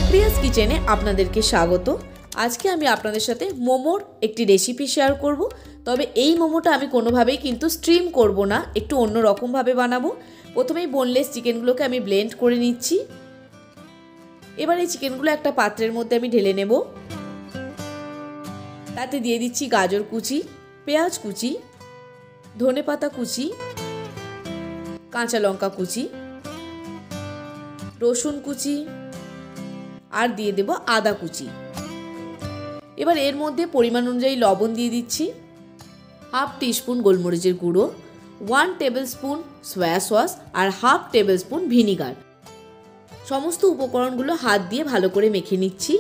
Prius কিচেনে আপনাদেরকে স্বাগত। আজকে আমি আপনাদের সাথে মোমোর একটি রেসিপি শেয়ার করব। তবে এই মোমোটা আমি কোনোভাবেই কিন্তু স্ট্রিম করব না, একটু অন্য রকমভাবে বানাবো। প্রথমেই বোনলেস চিকেনগুলোকে আমি ব্লেন্ড করে নিচ্ছি। এবার এই চিকেনগুলো একটা পাত্রের মধ্যে আমি ঢেলে নেব। তাতে দিয়ে দিচ্ছি গাজর কুচি, পেঁয়াজ কুচি, ধনেপাতা কুচি, কাঁচা লঙ্কা কুচি, রসুন কুচি আর দিয়ে দেব আদা কুচি। এবার এর মধ্যে পরিমাণ অনুযায়ী লবণ দিয়ে দিচ্ছি, হাফ টিস্পুন গোলমরিচের গুঁড়ো, 1 টেবিল স্পুন সয়া সস আর হাফ টেবিল স্পুন ভিনিগার। সমস্ত উপকরণগুলো হাত দিয়ে ভালো করে মেখে নিচ্ছি।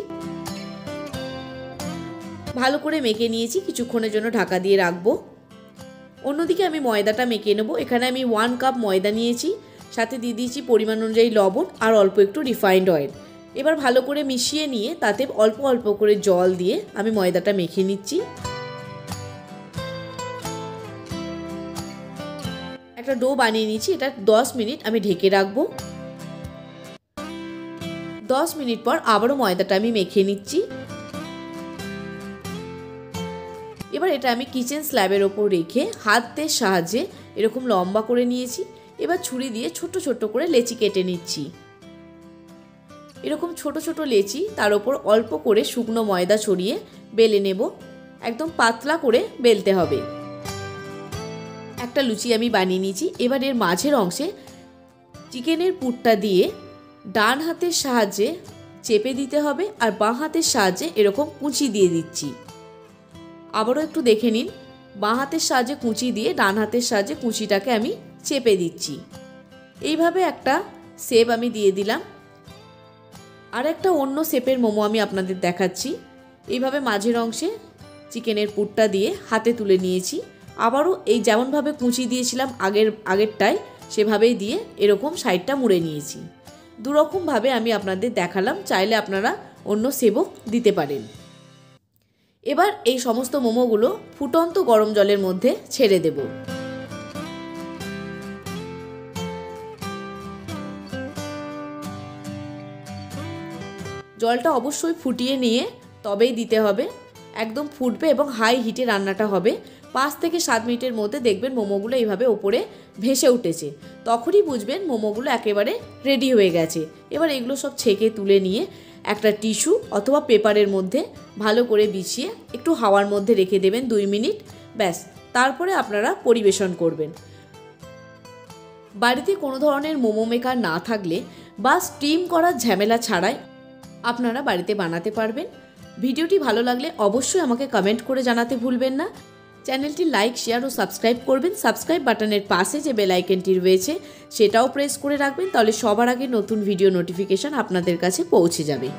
ভালো করে মেখে নিয়েছি, কিছুক্ষণের জন্য ঢাকা দিয়ে রাখবো। অন্যদিকে আমি ময়দাটা মেখে নেব। এখানে আমি 1 কাপ ময়দা নিয়েছি, সাথে দিয়ে দিয়েছি পরিমাণ অনুযায়ী লবণ আর অল্প একটু রিফাইন্ড অয়েল। এবার ভালো করে মিশিয়ে নিয়ে তাতে অল্প অল্প করে জল দিয়ে আমি ময়দাটা মেখে নিচ্ছি। একটা ডো বানিয়ে নিচ্ছি। এটা 10 মিনিট আমি ঢেকে রাখবো। 10 মিনিট পর আবারও ময়দাটা আমি মেখে নিচ্ছি। এবার এটা আমি কিচেন স্ল্যাবের ওপর রেখে হাতের সাহায্যে এরকম লম্বা করে নিয়েছি। এবার ছুরি দিয়ে ছোট ছোট করে লেচি কেটে নিচ্ছি। এরকম ছোট ছোট লেচি তার ওপর অল্প করে শুকনো ময়দা ছড়িয়ে বেলে নেব। একদম পাতলা করে বেলতে হবে। একটা লুচি আমি বানিয়ে নিয়েছি। এবার এর মাঝের অংশে চিকেনের পুরটা দিয়ে ডান হাতের সাহায্যে চেপে দিতে হবে আর বাঁ হাতের সাহায্যে এরকম কুচি দিয়ে দিচ্ছি। আবারও একটু দেখে নিন, বাঁ হাতের সাহায্যে কুচি দিয়ে ডান হাতের সাহায্যে কুচিটাকে আমি চেপে দিচ্ছি। এইভাবে একটা শেপ আমি দিয়ে দিলাম। আর একটা অন্য শেপের মোমো আমি আপনাদের দেখাচ্ছি। এইভাবে মাঝের অংশে চিকেনের পুরটা দিয়ে হাতে তুলে নিয়েছি। আবারও এই যেমনভাবে কুচি দিয়েছিলাম আগেরটায় সেভাবেই দিয়ে এরকম সাইডটা মুড়ে নিয়েছি। দুরকমভাবে আমি আপনাদের দেখালাম, চাইলে আপনারা অন্য শেপও দিতে পারেন। এবার এই সমস্ত মোমোগুলো ফুটন্ত গরম জলের মধ্যে ছেড়ে দেব। জলটা অবশ্যই ফুটিয়ে নিয়ে তবেই দিতে হবে। একদম ফুটবে এবং হাই হিটে রান্নাটা হবে। 5 থেকে 7 মিনিটের মধ্যে দেখবেন মোমোগুলো এইভাবে ওপরে ভেসে উঠেছে। তখনই বুঝবেন মোমোগুলো একেবারে রেডি হয়ে গেছে। এবার এগুলো সব ছেঁকে তুলে নিয়ে একটা টিস্যু অথবা পেপারের মধ্যে ভালো করে বিছিয়ে একটু হাওয়ার মধ্যে রেখে দেবেন 2 মিনিট। ব্যাস, তারপরে আপনারা পরিবেশন করবেন। বাড়িতে কোনো ধরনের মোমো মেকার না থাকলে বা স্টিম করার ঝামেলা ছাড়াই আপনারা বাড়িতে বানাতে পারবেন। ভিডিওটি ভালো লাগলে অবশ্যই আমাকে কমেন্ট করে জানাতে ভুলবেন না। চ্যানেলটি লাইক, শেয়ার ও সাবস্ক্রাইব করবেন। সাবস্ক্রাইব বাটনের পাশে যে বেল আইকনটি রয়েছে সেটাও প্রেস করে রাখবেন, তাহলে সবার আগে নতুন ভিডিও নোটিফিকেশন আপনাদের কাছে পৌঁছে যাবে।